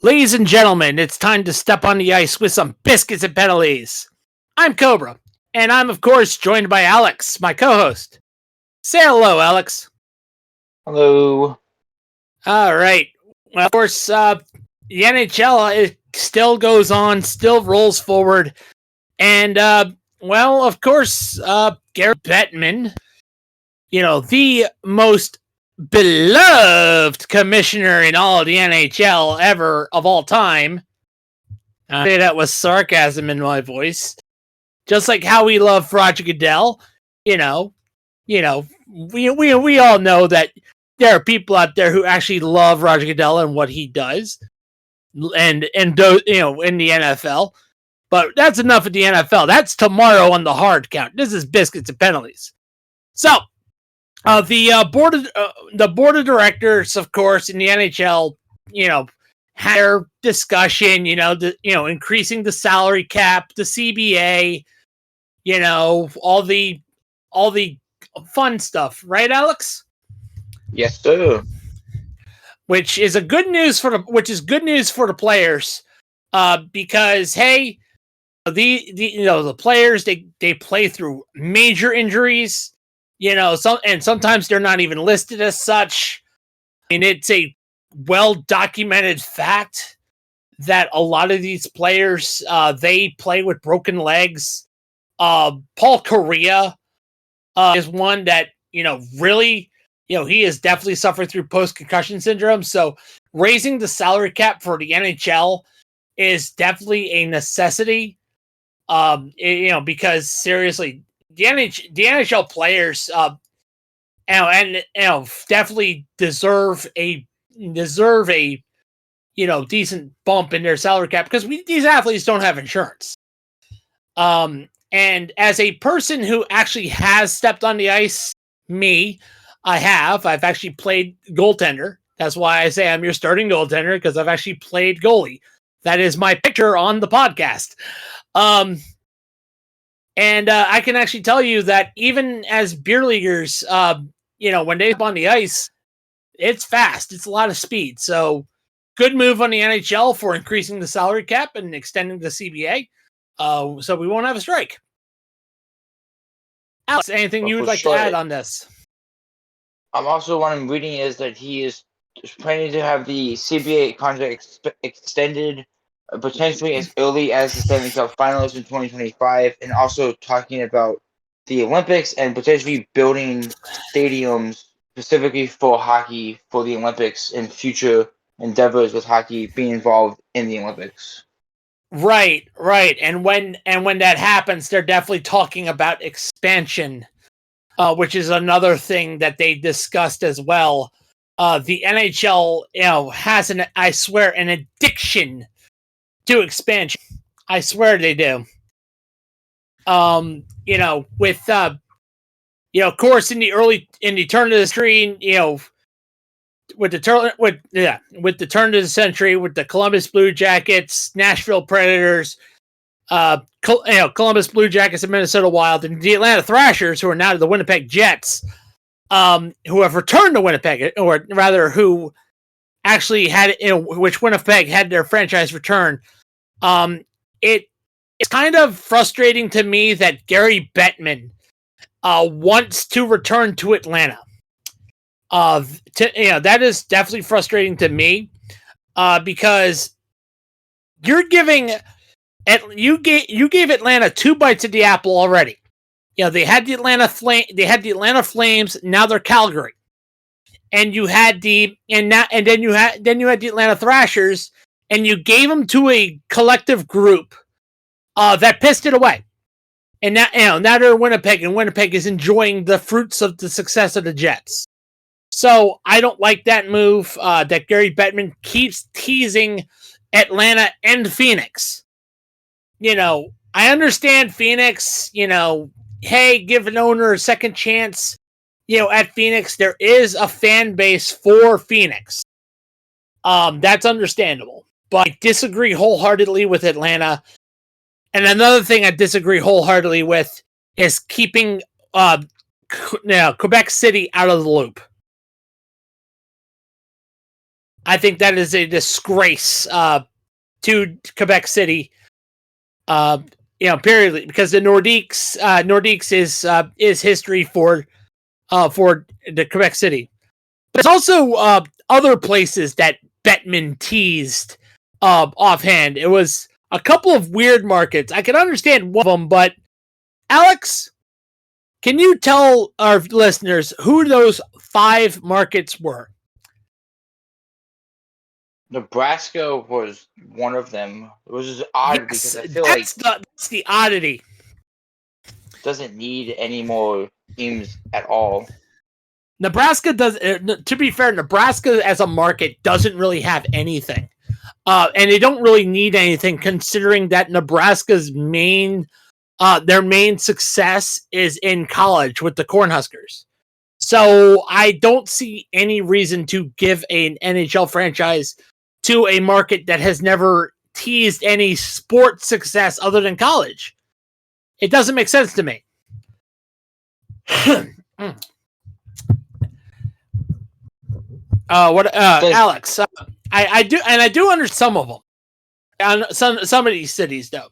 Ladies and gentlemen, it's time to step on the ice with some biscuits and penalties. I'm Cobra, and I'm of course joined by Alex, my co-host. Say hello, Alex. Hello. All right. Well, of course, the NHL it still goes on, still rolls forward, and of course, Gary Bettman, the most beloved commissioner in all of the NHL ever of all time. I say that with sarcasm in my voice. Just like how we love Roger Goodell, we all know that there are people out there who actually love Roger Goodell and what he does, and in the NFL. But that's enough of the NFL. That's tomorrow on the hard count. This is biscuits and penalties. So, the board of directors, of course, in the NHL, had their discussion. Increasing the salary cap, the CBA, all the fun stuff, right, Alex? Yes, sir. Which is good news for the players, because hey, the players they play through major injuries. Sometimes they're not even listed as such. And it's a well-documented fact that a lot of these players, they play with broken legs. Paul Correa is one that, really, he has definitely suffered through post-concussion syndrome. So raising the salary cap for the NHL is definitely a necessity. Because seriously, the NHL players, definitely deserve a decent bump in their salary cap because these athletes don't have insurance. And as a person who actually has stepped on the ice, I've actually played goaltender. That's why I say I'm your starting goaltender, because I've actually played goalie. That is my picture on the podcast. And I can actually tell you that even as beer leaguers, when they on the ice, it's fast. It's a lot of speed. So good move on the NHL for increasing the salary cap and extending the CBA. So we won't have a strike. Alex, anything you would like to add on this? Also, what I'm reading is that he is planning to have the CBA contract extended potentially as early as the Stanley Cup Finals in 2025, and also talking about the Olympics and potentially building stadiums specifically for hockey for the Olympics and future endeavors with hockey being involved in the Olympics. Right. And when that happens, they're definitely talking about expansion, which is another thing that they discussed as well. The NHL, has an addiction to expansion. I swear they do. With of course, in the turn of the century, with the turn of the century, with the Columbus Blue Jackets, Nashville Predators, Columbus Blue Jackets and Minnesota Wild, and the Atlanta Thrashers, who are now the Winnipeg Jets, who have returned to Winnipeg, or rather, who actually had, which Winnipeg had their franchise return. It's kind of frustrating to me that Gary Bettman wants to return to Atlanta. That is definitely frustrating to me, because you gave Atlanta 2 bites of the apple already. They had the Atlanta Flames. Now they're Calgary, and you had then you had the Atlanta Thrashers, and you gave them to a collective group that pissed it away. And now they're Winnipeg, and Winnipeg is enjoying the fruits of the success of the Jets. So I don't like that move that Gary Bettman keeps teasing Atlanta and Phoenix. I understand Phoenix, hey, give an owner a second chance. At Phoenix, there is a fan base for Phoenix. That's understandable. But I disagree wholeheartedly with Atlanta. And another thing I disagree wholeheartedly with is keeping Quebec City out of the loop. I think that is a disgrace to Quebec City. Period, because the Nordiques is history for the Quebec City. But there's also other places that Bettman teased offhand. It was a couple of weird markets. I can understand one of them, but Alex, can you tell our listeners who those 5 markets were? Nebraska was one of them. It was just odd because I feel like that's the oddity. Doesn't need any more teams at all. Nebraska does. To be fair, Nebraska as a market doesn't really have anything, and they don't really need anything, considering that Nebraska's their main success is in college with the Cornhuskers. So I don't see any reason to give an NHL franchise to a market that has never teased any sports success other than college. It doesn't make sense to me. Alex? I do understand some of them. On some of these cities, though.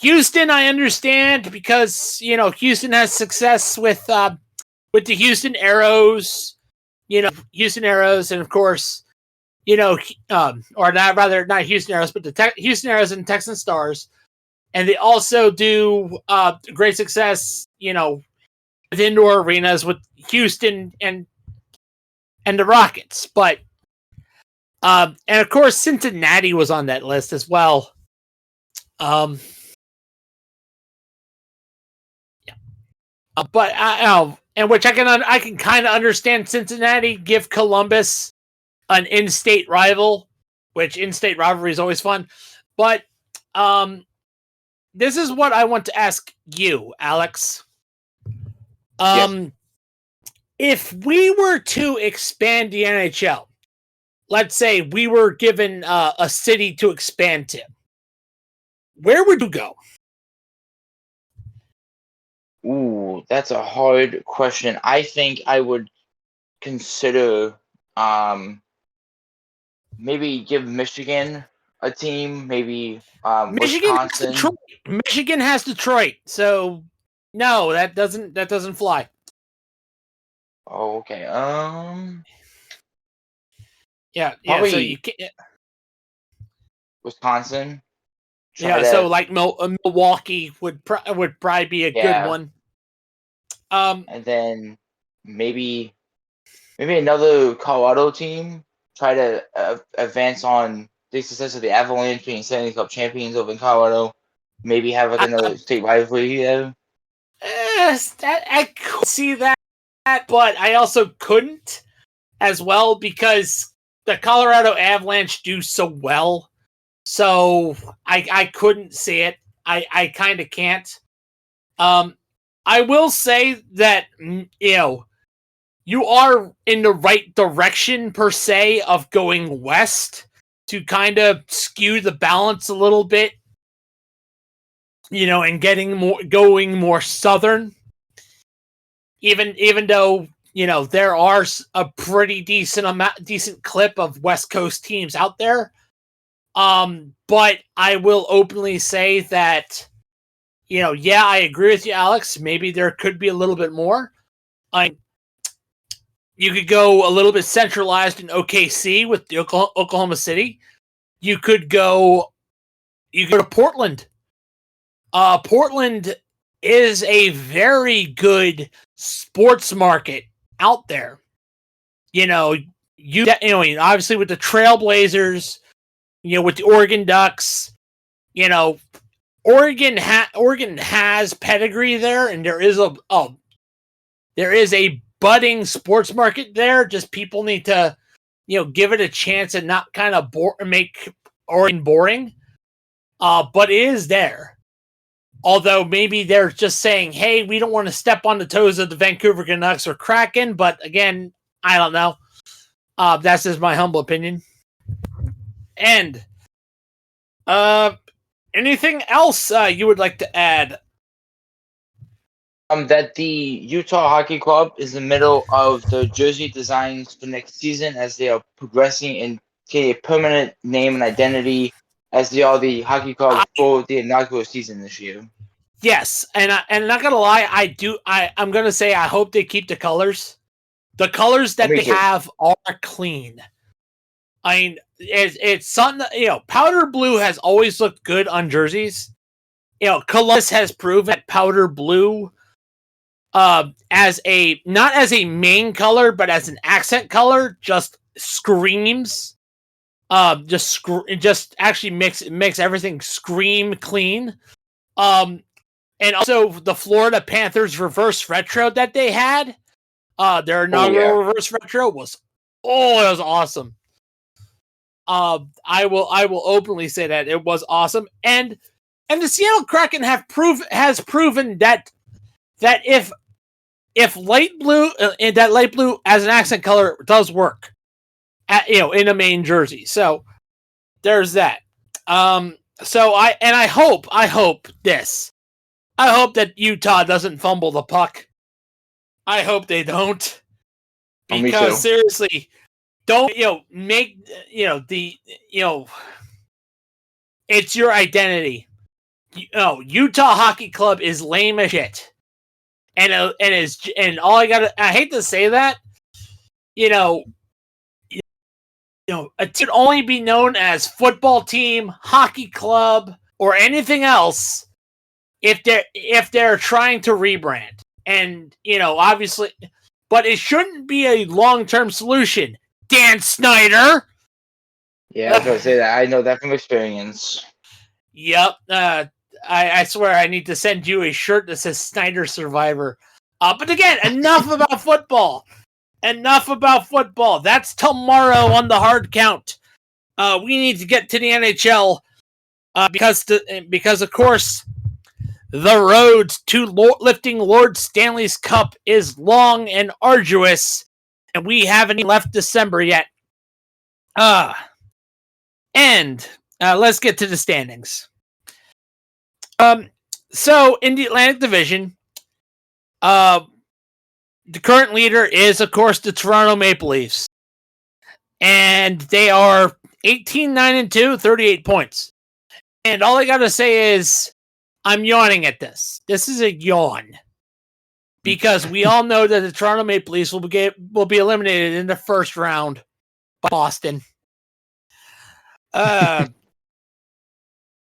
Houston, I understand because Houston has success with the Houston Aeros, Houston Aeros, and of course, or not Houston Aeros, but the Houston Aeros and Texan Stars, and they also do great success, with indoor arenas with Houston and the Rockets, but and of course Cincinnati was on that list as well. But and which I can kind of understand Cincinnati give Columbus an in-state rival, which in-state rivalry is always fun. But this is what I want to ask you, Alex. Yes. If we were to expand the NHL, let's say we were given a city to expand to, where would you go? Ooh, that's a hard question. I think I would consider maybe give Michigan a team, maybe Wisconsin. Michigan has Detroit, so no, that doesn't fly. Oh, okay. Yeah. Probably so you can't. Wisconsin. So like Milwaukee would probably be a good one. And then maybe another Colorado team try to advance on the success of the Avalanche being Stanley Cup champions over in Colorado. Maybe have like another state rivalry there. I could see that, but I also couldn't as well because the Colorado Avalanche do so well. So I couldn't see it. I kind of can't. I will say that, you are in the right direction per se of going west to kind of skew the balance a little bit, and going more southern. Even though, there are a pretty decent clip of West Coast teams out there. But I will openly say that, I agree with you, Alex. Maybe there could be a little bit more. You could go a little bit centralized in OKC with the Oklahoma City. You could go to Portland. Portland is a very good sports market out there. Obviously with the Trailblazers, with the Oregon Ducks, Oregon has pedigree there, and there is a budding sports market there. Just people need to, give it a chance and not kind of make Oregon boring. But it is there. Although maybe they're just saying, hey, we don't want to step on the toes of the Vancouver Canucks or Kraken. But again, I don't know. That's just my humble opinion. And anything else you would like to add? That the Utah Hockey Club is in the middle of the jersey designs for next season as they are progressing in get a permanent name and identity as the hockey club for the inaugural season this year. Yes, and not gonna lie, I'm gonna say I hope they keep the colors. The colors that they have are clean. I mean, it's something that, powder blue has always looked good on jerseys. Columbus has proven that powder blue, as not as a main color, but as an accent color, just screams. Just actually makes everything scream clean. And also the Florida Panthers reverse retro that they had, their inaugural reverse retro it was awesome. I will openly say that it was awesome, and the Seattle Kraken has proven that if light blue, that light blue as an accent color does work, in a main jersey. So there's that. So I hope this. I hope that Utah doesn't fumble the puck. I hope they don't. Because seriously, don't make it's your identity. Utah Hockey Club is lame as shit. And all I hate to say that, it should only be known as football team, hockey club, or anything else if they're trying to rebrand. And obviously, but it shouldn't be a long-term solution. Dan Snyder. Yeah, I was going to say that. I know that from experience. Yep. I swear I need to send you a shirt that says Snyder Survivor. But again, enough about football. Enough about football. That's tomorrow on the hard count. We need to get to the NHL because of course the road to lifting Lord Stanley's Cup is long and arduous, and we haven't even left December yet. And let's get to the standings. So in the Atlantic Division, the current leader is, of course, the Toronto Maple Leafs. And they are 18-9-2, 38 points. And all I got to say is, I'm yawning at this. This is a yawn. Because we all know that the Toronto Maple Leafs will be eliminated in the first round by Boston.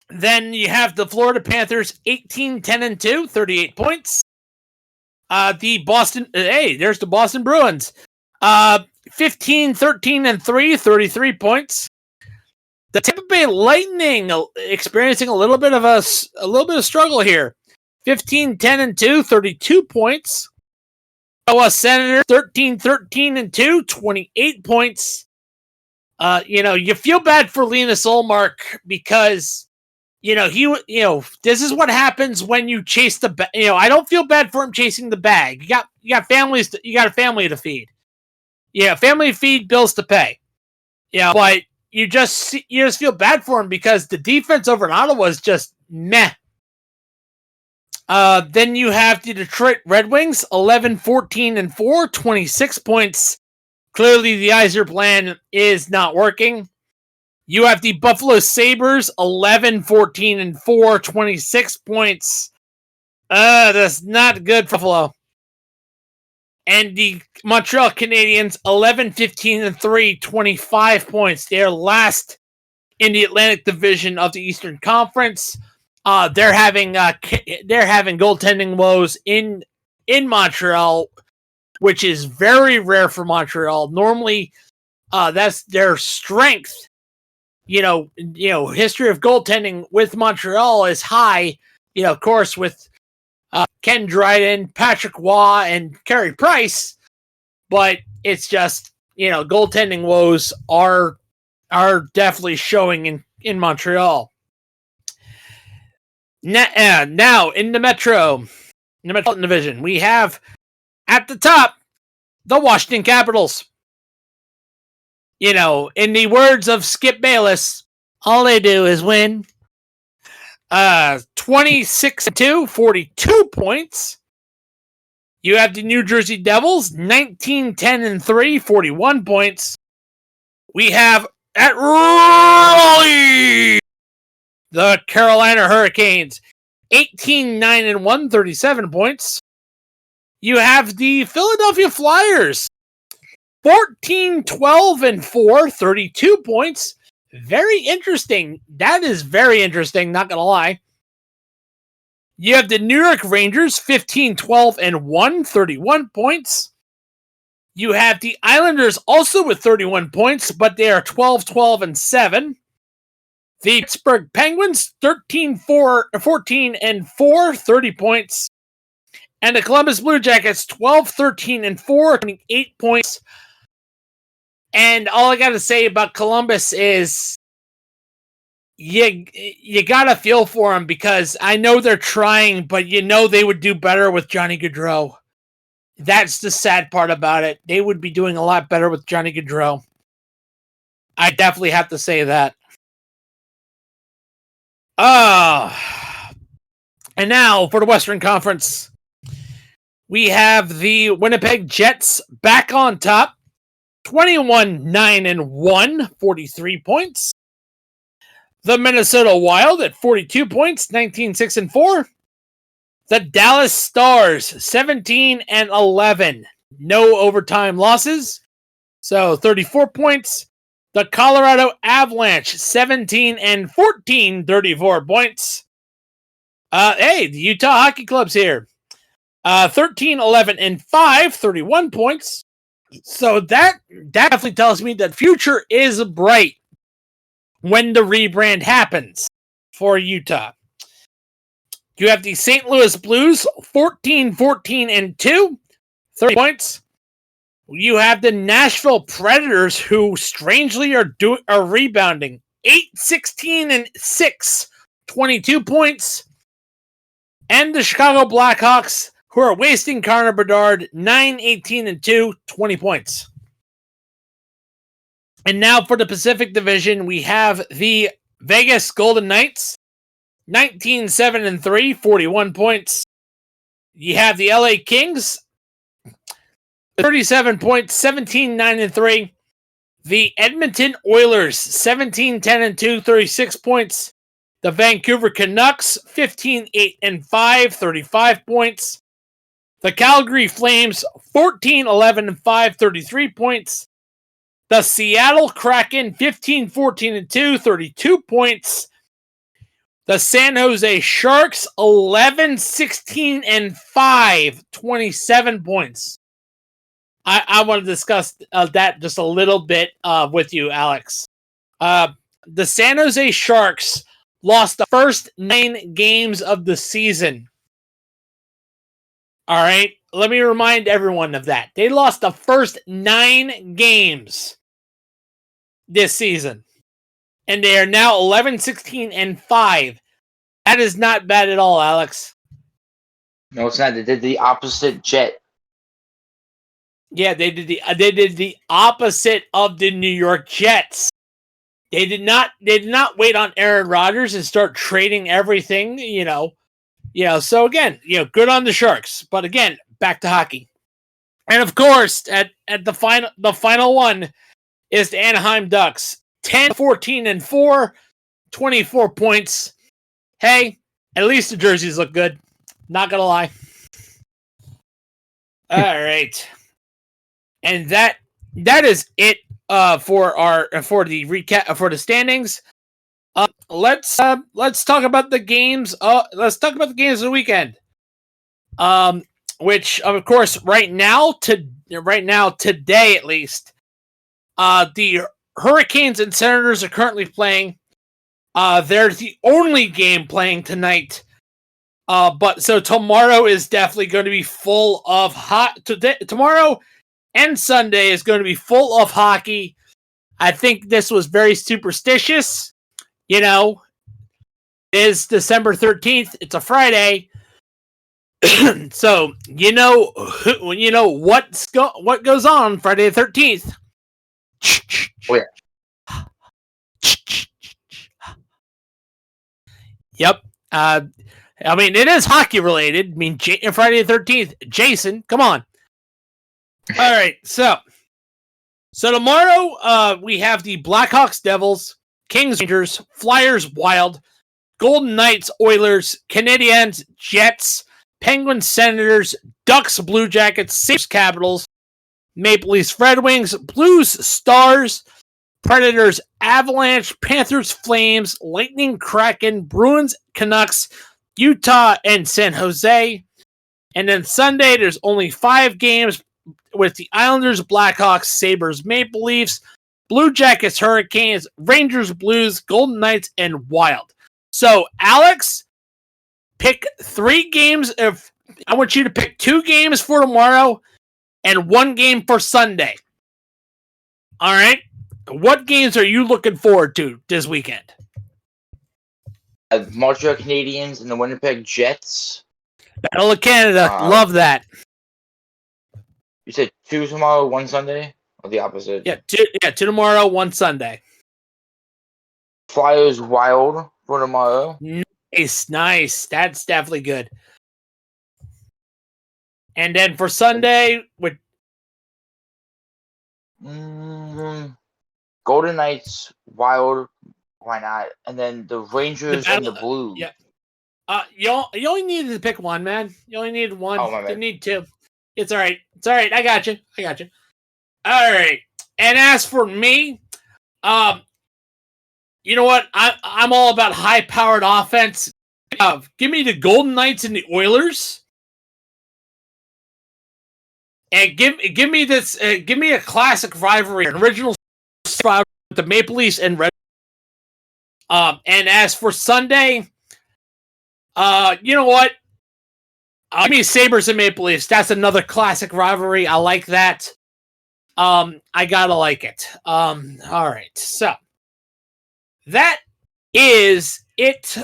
Then you have the Florida Panthers, 18-10-2, 38 points. There's the Boston Bruins, 15-13-3, 33 points. The Tampa Bay Lightning experiencing a little bit of struggle here, 15-10-2, 32 points. Ottawa Senators, 13-13-2, 28 points. You feel bad for Linus Ullmark because this is what happens when you chase the bag. I don't feel bad for him chasing the bag. You got families. You got a family to feed. Yeah, family to feed, bills to pay. Yeah, but you just feel bad for him because the defense over in Ottawa is just meh. Then you have the Detroit Red Wings, 11-14-4, 26 points. Clearly, the Yzer plan is not working. You have the Buffalo Sabres, 11-14-4, 26 points. That's not good for Buffalo. And the Montreal Canadiens, 11-15-3, 25 points. They're last in the Atlantic Division of the Eastern Conference. They're having goaltending woes in Montreal, which is very rare for Montreal. Normally, that's their strength. History of goaltending with Montreal is high. Of course, with Ken Dryden, Patrick Waugh, and Carey Price, but it's just goaltending woes are definitely showing in Montreal. Now in the Metropolitan Division, we have at the top the Washington Capitals. In the words of Skip Bayless, all they do is win. 26-2, 42 points. You have the New Jersey Devils, 19-10-3, 41 points. We have at Raleigh, the Carolina Hurricanes, 18-9-1, 37 points. You have the Philadelphia Flyers, 14-12-4, 32 points. Very interesting. That is very interesting, not going to lie. You have the New York Rangers, 15-12-1, 31 points. You have the Islanders also with 31 points, but they are 12-12-7. The Pittsburgh Penguins, 14-14-4, 30 points. And the Columbus Blue Jackets, 12-13-4, 28 points. And all I got to say about Columbus is you got to feel for them, because I know they're trying, but you know they would do better with Johnny Gaudreau. That's the sad part about it. They would be doing a lot better with Johnny Gaudreau. I definitely have to say that. And now for the Western Conference, we have the Winnipeg Jets back on top, 21-9-1, 43 points. The Minnesota Wild at 42 points, 19-6-4. The Dallas Stars, 17-11. No overtime losses, so 34 points. The Colorado Avalanche, 17-14, 34 points. Hey, the Utah Hockey Club's here. 13-11-5, 31 points. So that definitely tells me that future is bright when the rebrand happens for Utah. You have the St. Louis Blues, 14-14-2, 30 points. You have the Nashville Predators, who strangely are rebounding, 8-16-6, 22 points. And the Chicago Blackhawks, who are wasting Connor Bedard, 9-18-2, 20 points. And now for the Pacific Division, we have the Vegas Golden Knights, 19-7-3, 41 points. You have the LA Kings, 37 points, 17-9-3. The Edmonton Oilers, 17-10-2, 36 points. The Vancouver Canucks, 15-8-5, 35 points. The Calgary Flames, 14-11-5, 33 points. The Seattle Kraken, 15-14-2, 32 points. The San Jose Sharks, 11-16-5, 27 points. I want to discuss that just a little bit with you, Alex. The San Jose Sharks lost the first 9 games of the season. All right, let me remind everyone of that. They lost the first 9 games this season. And they are now 11-16-5. That is not bad at all, Alex. No, it's not. They did the opposite Jet. Yeah, they did the opposite of the New York Jets. They did not wait on Aaron Rodgers and start trading everything, So again, good on the Sharks. But again, back to hockey. And of course, at the final one is the Anaheim Ducks, 10-14-4, 24 points. Hey, at least the jerseys look good. Not gonna lie. All right. And that is it for the recap for the standings. Let's talk about the games. Let's talk about the games of the weekend. Which of course right now today at least, the Hurricanes and Senators are currently playing. They're the only game playing tonight. But so tomorrow is definitely going to be full of tomorrow and Sunday is going to be full of hockey. I think this was very superstitious. It is December 13th. It's a Friday. So, what goes on Friday the 13th. Oh, yeah. Yep. It is hockey related. Friday the 13th. Jason, come on. All right. So So tomorrow, we have the Blackhawks, Devils, Kings, Rangers, Flyers, Wild, Golden Knights, Oilers, Canadiens, Jets, Penguins, Senators, Ducks, Blue Jackets, Sabres, Capitals, Maple Leafs, Red Wings, Blues, Stars, Predators, Avalanche, Panthers, Flames, Lightning, Kraken, Bruins, Canucks, Utah, and San Jose. And then Sunday, there's only 5 games with the Islanders, Blackhawks, Sabres, Maple Leafs, Blue Jackets, Hurricanes, Rangers, Blues, Golden Knights, and Wild. So, Alex, pick 3 games. I want you to pick 2 games for tomorrow and 1 game for Sunday. All right? What games are you looking forward to this weekend? Montreal Canadiens and the Winnipeg Jets. Battle of Canada. Love that. You said 2 tomorrow, 1 Sunday? Or the opposite? Yeah, 2 tomorrow, 1 Sunday. Flyers Wild for tomorrow. Nice. That's definitely good. And then for Sunday, with Golden Knights, Wild, why not? And then the Rangers and the Blues. Yeah. You only needed to pick 1, man. You only needed 1. Oh, my bad. Didn't need 2. It's all right. I got you. All right. And as for me, you know what? I'm all about high-powered offense. Give me the Golden Knights and the Oilers. And give me this. Give me a classic rivalry, an original rivalry with the Maple Leafs and Red. And as for Sunday, you know what? Give me Sabres and Maple Leafs. That's another classic rivalry. I like that. I gotta like it. All right. So that is it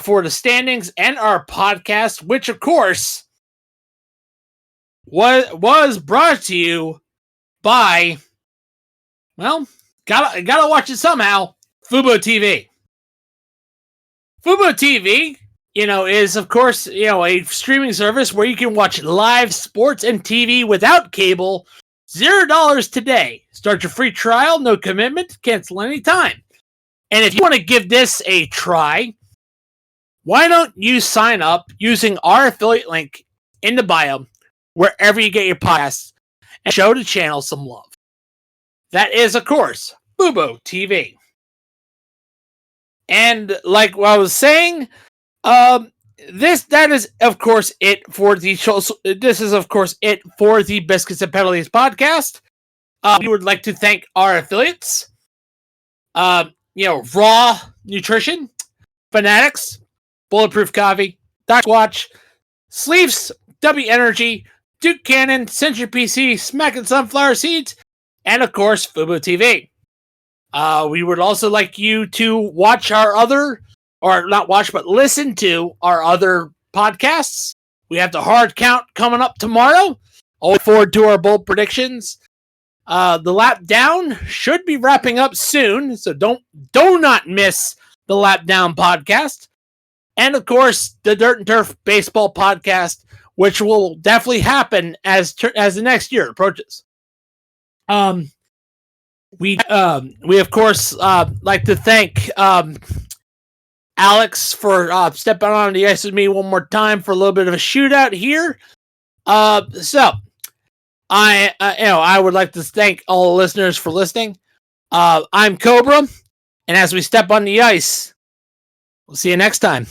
for the standings and our podcast, which of course was brought to you by, well, gotta watch it somehow, Fubo TV. Fubo TV, is of course, a streaming service where you can watch live sports and TV without cable. $0 today. Start your free trial, no commitment, cancel anytime. And if you want to give this a try, why don't you sign up using our affiliate link in the bio, wherever you get your podcasts, and show the channel some love. That is, of course, Fubo TV. And like what I was saying, that is of course it for the show. This is of course it for the Biscuits and Penalties podcast. We would like to thank our affiliates. Raw Nutrition, Fanatics, Bulletproof Coffee, Doc Watch, Sleeves, W Energy, Duke Cannon, Century PC, Smackin' Sunflower Seeds, and of course Fubo TV. We would also like you to watch our other, or not watch, but listen to our other podcasts. We have the hard count coming up tomorrow. I'll look forward to our bold predictions. The lap down should be wrapping up soon, so do not miss the lap down podcast. And of course, the Dirt and Turf baseball podcast, which will definitely happen as the next year approaches. We of course like to thank Alex for stepping on the ice with me one more time for a little bit of a shootout here. So I would like to thank all the listeners for listening. I'm Cobra, and as we step on the ice, we'll see you next time.